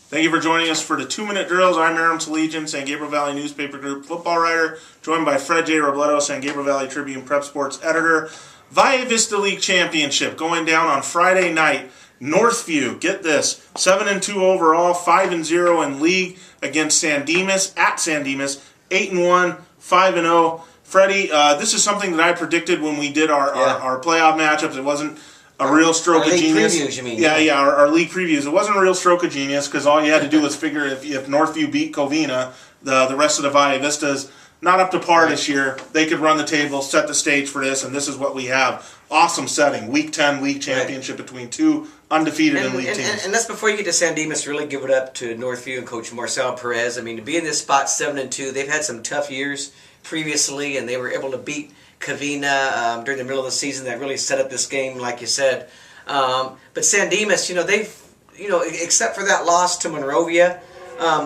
Thank you for joining us for the 2-minute drills. I'm Aram Salegian, San Gabriel Valley Newspaper Group football writer, joined by Fred J. Robledo, San Gabriel Valley Tribune Prep Sports editor. Valle Vista League Championship going down on Friday night. Northview, get this, 7-2 overall, 5-0 in league against San Dimas, at San Dimas, 8-1, 5-0. Freddie, this is something that I predicted when we did our playoff matchups. It wasn't a real stroke of genius. Previews, you mean? Yeah, our league previews. It wasn't a real stroke of genius because all you had to do was figure if Northview beat Covina, the rest of the Valle Vistas not up to par this year. They could run the table, set the stage for this, and this is what we have. Awesome setting. Week 10 league championship between two undefeated in league teams. And that's before you get to San Dimas. Really give it up to Northview and Coach Marcel Perez. I mean, to be in this spot 7-2, they've had some tough years previously, and they were able to beat Covina during the middle of the season. That really set up this game, like you said. But San Dimas, they've, except for that loss to Monrovia,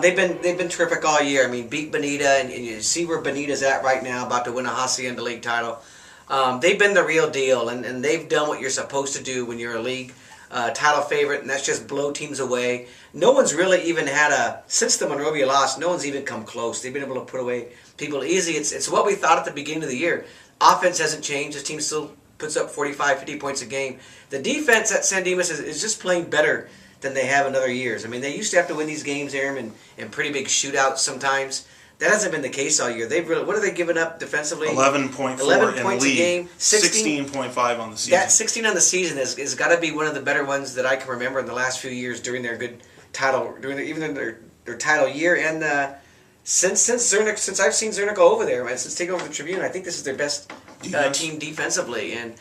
they've been terrific all year. I mean, beat Bonita, and you see where Bonita's at right now, about to win a Hacienda League title. They've been the real deal, and they've done what you're supposed to do when you're a league title favorite, and that's just blow teams away. No one's really even had since the Monrovia loss, no one's even come close. They've been able to put away people easy. It's what we thought at the beginning of the year. Offense hasn't changed. This team still puts up 45, 50 points a game. The defense at San Dimas is just playing better than they have in other years. I mean, they used to have to win these games, Aaron, in pretty big shootouts sometimes. That hasn't been the case all year. What are they giving up defensively? 11.4 in points league. a game. 16.5 on the season. That 16 on the season has got to be one of the better ones that I can remember in the last few years during their good title, even their title year, and since I've seen Zernick over there, since taking over the Tribune, I think this is their best team defensively. And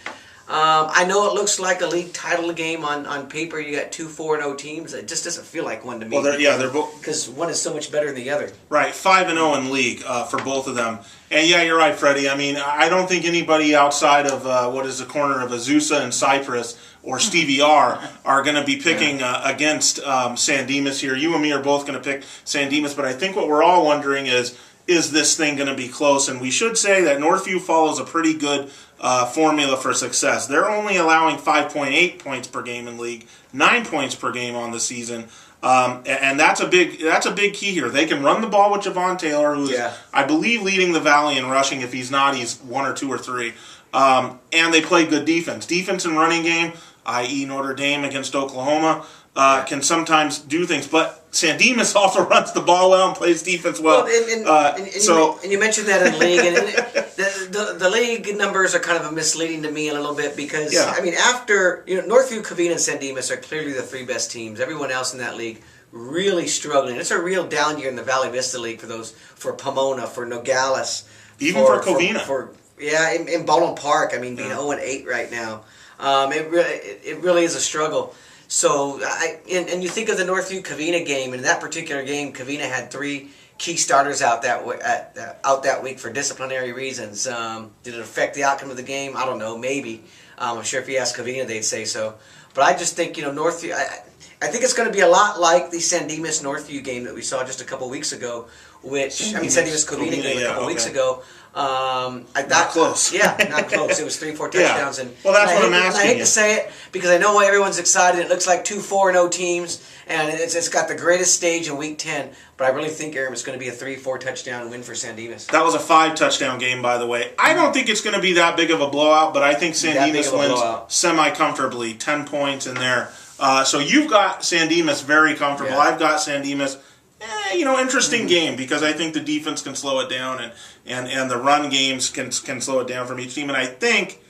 I know it looks like a league title game on paper. You got two 4-0 teams. It just doesn't feel like one to me. Well, they're both, because one is so much better than the other. Right, 5-0 in league for both of them. And yeah, you're right, Freddie. I mean, I don't think anybody outside of what is the corner of Azusa and Cypress or Stevie R are going to be picking against San Dimas here. You and me are both going to pick San Dimas, but I think what we're all wondering is this thing going to be close? And we should say that Northview follows a pretty good formula for success. They're only allowing 5.8 points per game in league, 9 points per game on the season. And that's a big key here. They can run the ball with Javon Taylor, who is, I believe, leading the Valley in rushing. If he's not, he's 1 or 2 or 3. And they play good defense. Defense and running game, i.e. Notre Dame against Oklahoma, can sometimes do things. But San Dimas also runs the ball well and plays defense well. And you mentioned that in league, and the league numbers are kind of misleading to me a little bit because I mean, after Northview, Covina, and San Dimas are clearly the 3 best teams. Everyone else in that league really struggling. It's a real down year in the Valle Vista League for Pomona, for Nogales, even for Covina. In Baldwin Park. I mean, being 0-8 right now, it really is a struggle. So, and you think of the Northview Covina game, and in that particular game, Covina had 3 key starters out that week for disciplinary reasons. Did it affect the outcome of the game? I don't know, maybe. I'm sure if you ask Covina, they'd say so. But I just think, Northview, I think it's going to be a lot like the San Dimas Northview game that we saw just a couple weeks ago, San Dimas Covina game a couple weeks ago. Not close. Yeah, not close. It was 3-4 touchdowns. And well, that's what I'm asking. I hate to say it because I know everyone's excited. It looks like 2 4-0 teams, and it's got the greatest stage in Week 10. But I really think, Aaron, it's going to be a 3-4 touchdown win for San Dimas. That was a 5 touchdown game, by the way. I don't think it's going to be that big of a blowout, but I think San Dimas wins semi-comfortably, 10 points in there. So you've got San Dimas very comfortable. I've got San Dimas. Interesting game because I think the defense can slow it down and the run games can slow it down from each team. And I think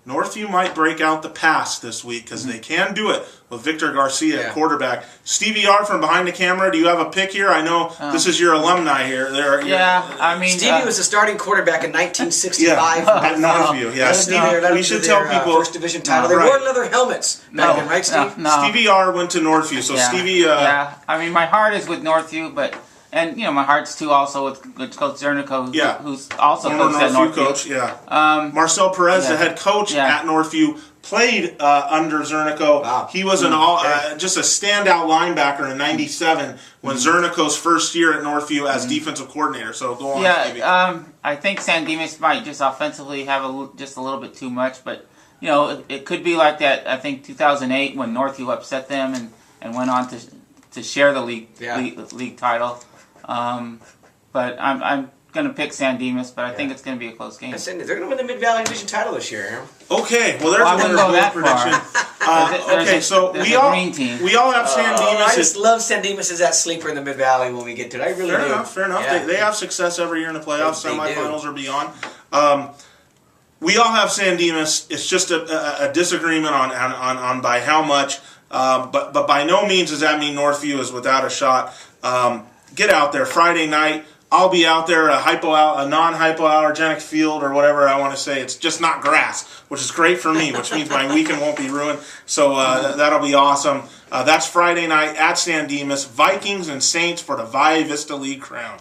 Northview might break out the pass this week because they can do it with Victor Garcia at quarterback. Stevie R from behind the camera, do you have a pick here? I know this is your alumni here. Stevie was the starting quarterback in 1965 at Northview. Yeah, we should tell people first division title. They wore leather helmets back then, right, Steve? No. Stevie R went to Northview, so Stevie. I mean, my heart is with Northview, but. And, my heart's too also with Coach Zernico, who's also coached at Northview. Coach, Marcel Perez, the head coach at Northview, played under Zernico. Wow. He was just a standout linebacker in '97 when Zernico's first year at Northview as defensive coordinator. So go on, Stevie. I think San Dimas might just offensively have just a little bit too much, but, it could be like that, I think, 2008 when Northview upset them and went on to to share the league Yeah. league title. But I'm going to pick San Dimas, but I think it's going to be a close game. They're going to win the Mid Valley Division title this year, Aaron. Okay, well there's I wouldn't go that prediction. far. So there's we a all green team. we all have San Dimas. I just love San Dimas as that sleeper in the Mid Valley when we get to it. I really do. Fair enough. Yeah. They have success every year in the playoffs, They semifinals, or beyond. We all have San Dimas. It's just a disagreement on by how much. But by no means does that mean Northview is without a shot. Get out there Friday night. I'll be out there, a non-hypoallergenic field or whatever I want to say. It's just not grass, which is great for me, which means my weekend won't be ruined. So that'll be awesome. That's Friday night at San Dimas. Vikings and Saints for the Valle Vista League crown.